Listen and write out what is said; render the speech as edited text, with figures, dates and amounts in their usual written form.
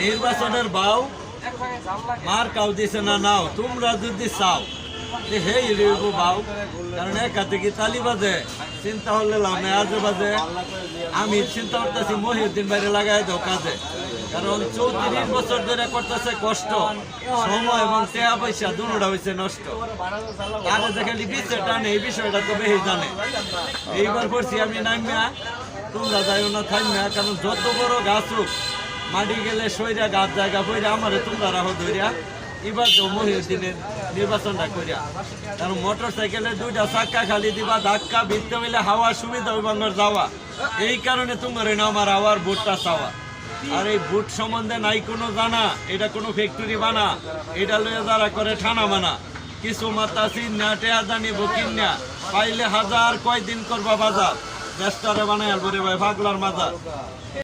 নির্বাচনের বাউ মার কাউ দিছে না নাও তোমরা যদি চাও হে বাউ কারণ একাতে কি তালি বাজে চিন্তা হলে লামে আজে বাজে আমি চিন্তা করতেছি মহিউদ্দিন বাইরে লাগাই দাও কাজে কারণ 34 বছর ধরে করতেছে কষ্ট সময় এবং টাকা পয়সা দুটোটা হয়েছে নষ্ট আরে যে খালি বিচে টানে এই বিষয়টা তো বেশি জানে এইবার করছি আমি নামিয়া তোমরা যাইও না থামিয়া কারণ যত বড় গাছ হোক মাটি গেলে সইরা গাছ জায়গা বইরা আমারে তোমরা রাখো ধরিয়া এবার তো মহিউদ্দিনের নির্বাচনটা করিয়া কারণ মোটর সাইকেলে 2টা চাক্কা খালি দিবা ধাক্কা ভিততে হইলে হাওয়া সুবিধা হইবাঙ্গর যাওয়া এই কারণে তোমার আমার হাওয়ার ভোটটা চাওয়া আর এই ভোট সম্বন্ধে নাই কোনো জানা এটা কোনো ফ্যাক্টরি বানা এটা লয়ে যারা করে ঠানা বানা কিছু মাতা চিন্না টেয়া জানিব কিনা পাইলে হাজার কয়দিন করবা বাজার দেশটারে বানাই আলবো রে ভাই পাগলার মাজার